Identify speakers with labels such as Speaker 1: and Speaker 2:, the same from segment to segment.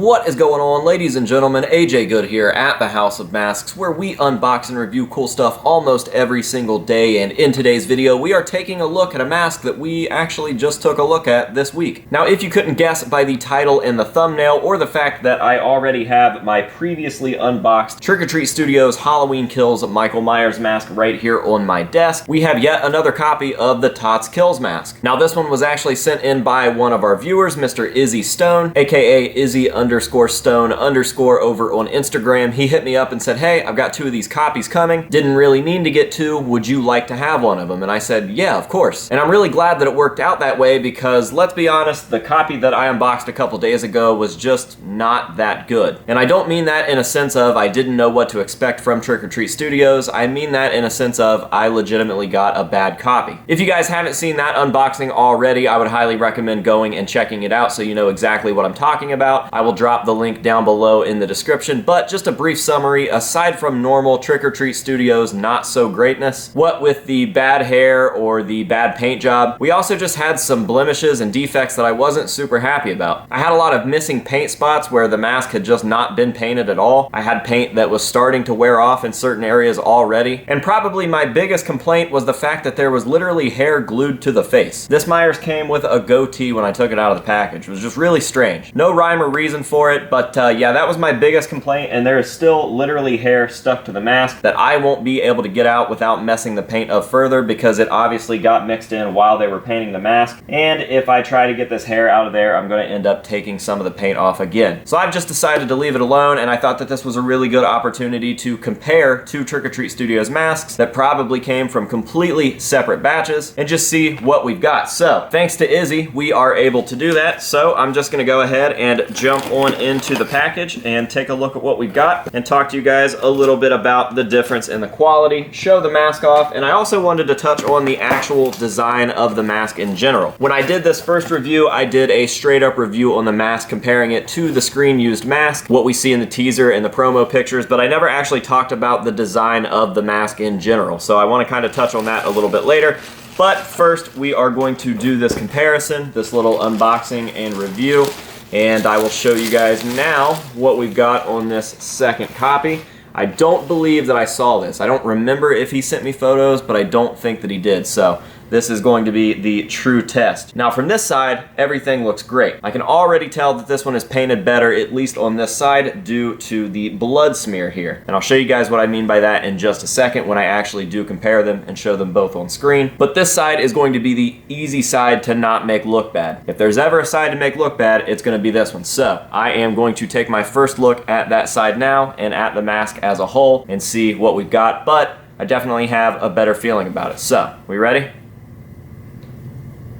Speaker 1: What is going on, ladies and gentlemen? AJ Good here at the House of Masks, where we unbox and review cool stuff almost every single day. And in today's video, we are taking a look at a mask that we actually just took a look at this week. Now, if you couldn't guess by the title and the thumbnail, or the fact that I already have my previously unboxed Trick or Treat Studios Halloween Kills Michael Myers mask right here on my desk, we have yet another copy of the Tots Kills mask. Now, this one was actually sent in by one of our viewers, Mr. Izzy Stone, aka Izzy_Stone_ over on Instagram. He hit me up and said, hey, I've got 2 of these copies coming. Didn't really mean to get 2. Would you like to have one of them? And I said, yeah, of course. And I'm really glad that it worked out that way because, let's be honest, the copy that I unboxed a couple days ago was just not that good. And I don't mean that in a sense of I didn't know what to expect from Trick or Treat Studios. I mean that in a sense of I legitimately got a bad copy. If you guys haven't seen that unboxing already, I would highly recommend going and checking it out so you know exactly what I'm talking about. I will drop the link down below in the description, but just a brief summary, aside from normal Trick or Treat Studios not so greatness, what with the bad hair or the bad paint job, we also just had some blemishes and defects that I wasn't super happy about. I had a lot of missing paint spots where the mask had just not been painted at all. I had paint that was starting to wear off in certain areas already, and probably my biggest complaint was the fact that there was literally hair glued to the face. This Myers came with a goatee when I took it out of the package. It was just really strange. No rhyme or reason for it, but yeah, that was my biggest complaint, and there is still literally hair stuck to the mask that I won't be able to get out without messing the paint up further because it obviously got mixed in while they were painting the mask, and if I try to get this hair out of there, I'm going to end up taking some of the paint off again. So I've just decided to leave it alone, and I thought that this was a really good opportunity to compare 2 Trick or Treat Studios masks that probably came from completely separate batches and just see what we've got. So thanks to Izzy, we are able to do that. So I'm just going to go ahead and jump on into the package and take a look at what we've got and talk to you guys a little bit about the difference in the quality, show the mask off, and I also wanted to touch on the actual design of the mask in general. When I did this first review, I did a straight up review on the mask comparing it to the screen used mask, what we see in the teaser and the promo pictures, but I never actually talked about the design of the mask in general. So I want to kind of touch on that a little bit later. But first, we are going to do this comparison, this little unboxing and review, and I will show you guys now what we've got on this second copy. I don't believe that I saw this. I don't remember if he sent me photos, but I don't think that he did. So this is going to be the true test. Now from this side, everything looks great. I can already tell that this one is painted better, at least on this side, due to the blood smear here. And I'll show you guys what I mean by that in just a second when I actually do compare them and show them both on screen. But this side is going to be the easy side to not make look bad. If there's ever a side to make look bad, it's going to be this one. So I am going to take my first look at that side now and at the mask as a whole and see what we've got, but I definitely have a better feeling about it. So, we ready?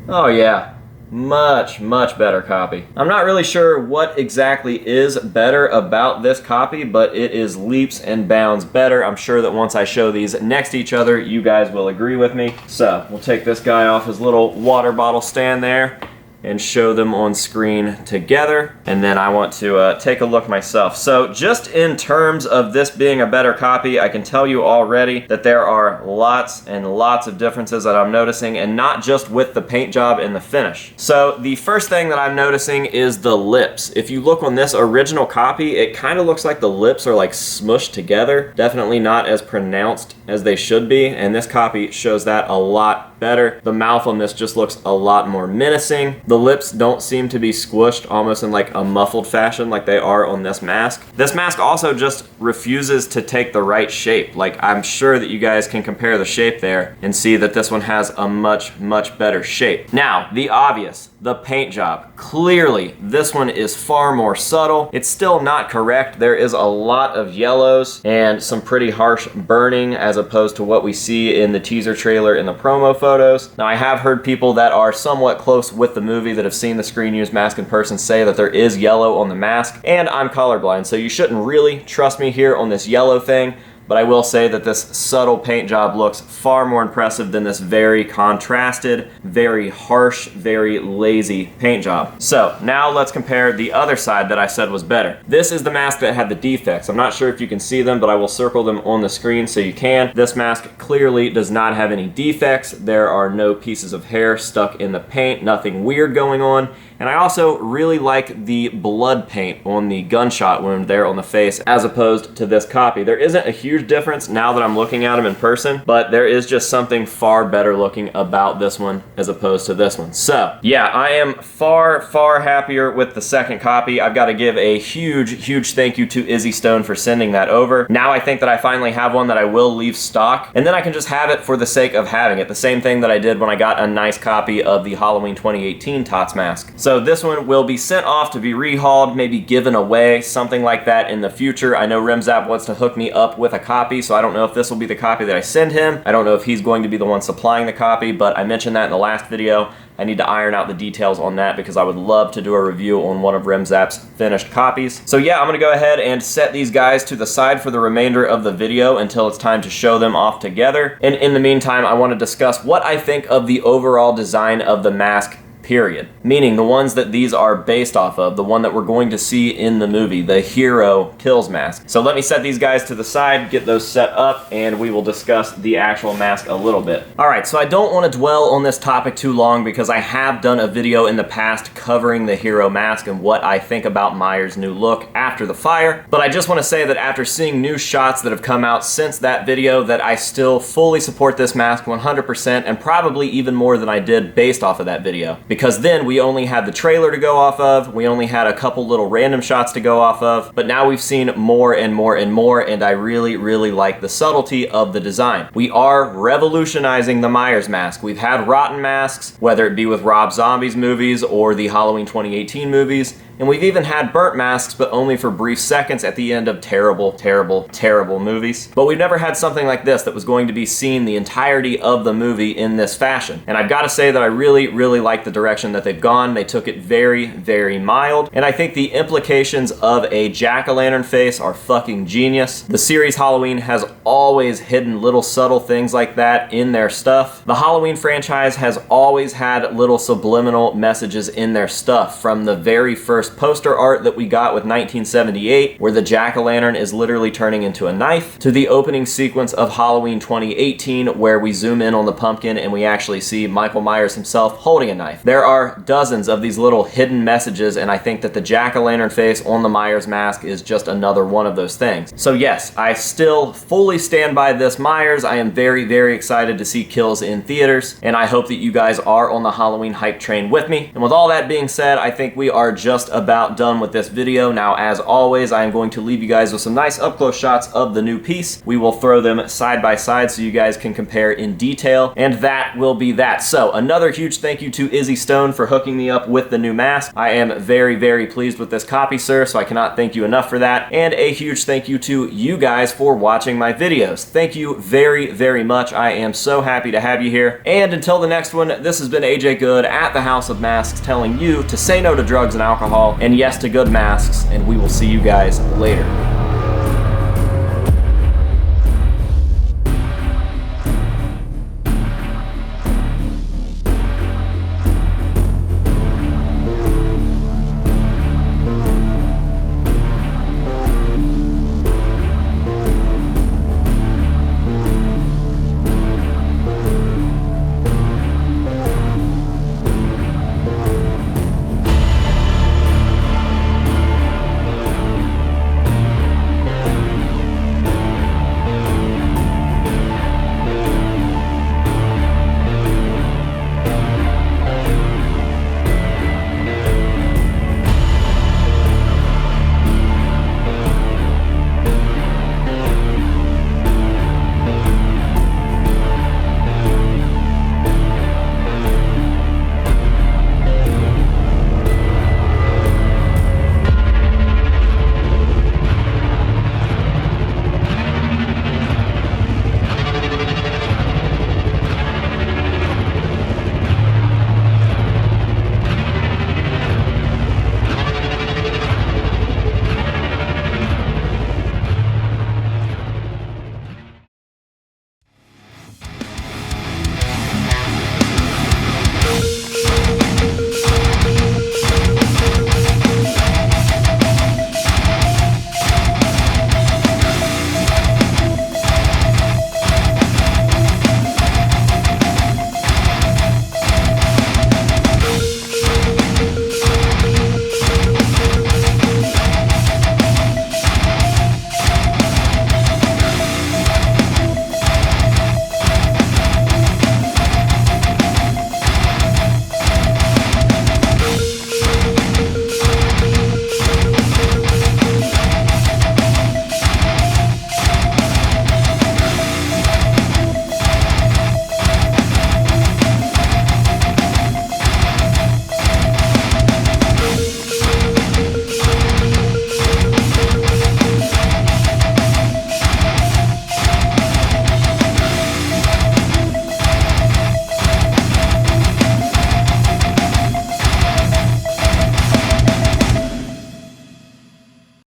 Speaker 1: Oh yeah, much better copy. I'm not really sure what exactly is better about this copy, but it is leaps and bounds better. I'm sure that once I show these next to each other, you guys will agree with me. So we'll take this guy off his little water bottle stand there and show them on screen together. And then I want to take a look myself. So just in terms of this being a better copy, I can tell you already that there are lots and lots of differences that I'm noticing, and not just with the paint job and the finish. So the first thing that I'm noticing is the lips. If you look on this original copy, it kind of looks like the lips are like smushed together. Definitely not as pronounced as they should be, and this copy shows that a lot better. The mouth on this just looks a lot more menacing. The lips don't seem to be squished almost in like a muffled fashion like they are on this mask. This mask also just refuses to take the right shape. Like, I'm sure that you guys can compare the shape there and see that this one has a much better shape. Now, the obvious, the paint job. Clearly, this one is far more subtle. It's still not correct. There is a lot of yellows and some pretty harsh burning as opposed to what we see in the teaser trailer and the promo photos. Now, I have heard people that are somewhat close with the movie that have seen the screen used mask in person say that there is yellow on the mask, and I'm colorblind, so you shouldn't really trust me here on this yellow thing. But I will say that this subtle paint job looks far more impressive than this very contrasted, very harsh, very lazy paint job. So now let's compare the other side that I said was better. This is the mask that had the defects. I'm not sure if you can see them, but I will circle them on the screen so you can. This mask clearly does not have any defects. There are no pieces of hair stuck in the paint, nothing weird going on. And I also really like the blood paint on the gunshot wound there on the face as opposed to this copy. There isn't a huge difference now that I'm looking at them in person, but there is just something far better looking about this one as opposed to this one. So yeah, I am far happier with the second copy. I've got to give a huge thank you to Izzy Stone for sending that over. Now I think that I finally have one that I will leave stock, and then I can just have it for the sake of having it. The same thing that I did when I got a nice copy of the Halloween 2018 Tots mask. So this one will be sent off to be rehauled, maybe given away, something like that in the future. I know Rimzap wants to hook me up with a copy, so I don't know if this will be the copy that I send him. I don't know if he's going to be the one supplying the copy, but I mentioned that in the last video. I need to iron out the details on that because I would love to do a review on one of Rimzap's finished copies. So yeah, I'm gonna go ahead and set these guys to the side for the remainder of the video until it's time to show them off together. And in the meantime, I want to discuss what I think of the overall design of the mask, period. Meaning the ones that these are based off of, the one that we're going to see in the movie, the Hero Kills mask. So let me set these guys to the side, get those set up, and we will discuss the actual mask a little bit. Alright, so I don't want to dwell on this topic too long because I have done a video in the past covering the Hero mask and what I think about Myers' new look after the fire, but I just want to say that after seeing new shots that have come out since that video, that I still fully support this mask 100% and probably even more than I did based off of that video. Because then we only had the trailer to go off of, we only had a couple little random shots to go off of, but now we've seen more and more and more, and I really like the subtlety of the design. We are revolutionizing the Myers mask. We've had rotten masks, whether it be with Rob Zombie's movies or the Halloween 2018 movies, and we've even had burnt masks, but only for brief seconds at the end of terrible movies. But we've never had something like this that was going to be seen the entirety of the movie in this fashion. And I've got to say that I really like the direction that they've gone. They took it very mild, and I think the implications of a jack-o'-lantern face are fucking genius. The series Halloween has always hidden little subtle things like that in their stuff. The Halloween franchise has always had little subliminal messages in their stuff, from the very first poster art that we got with 1978, where the jack-o'-lantern is literally turning into a knife, to the opening sequence of Halloween 2018, where we zoom in on the pumpkin and we actually see Michael Myers himself holding a knife. There are dozens of these little hidden messages, and I think that the jack-o'-lantern face on the Myers mask is just another one of those things. So yes, I still fully stand by this Myers. I am very excited to see Kills in theaters, and I hope that you guys are on the Halloween hype train with me. And with all that being said, I think we are just about done with this video. Now, as always, I am going to leave you guys with some nice up-close shots of the new piece. We will throw them side by side so you guys can compare in detail, and that will be that. So, another huge thank you to Izzy Stone for hooking me up with the new mask. I am very pleased with this copy, sir, so I cannot thank you enough for that. And a huge thank you to you guys for watching my videos. Thank you very much. I am so happy to have you here. And until the next one, this has been AJ Good at the House of Masks telling you to say no to drugs and alcohol, and yes to good masks, and we will see you guys later.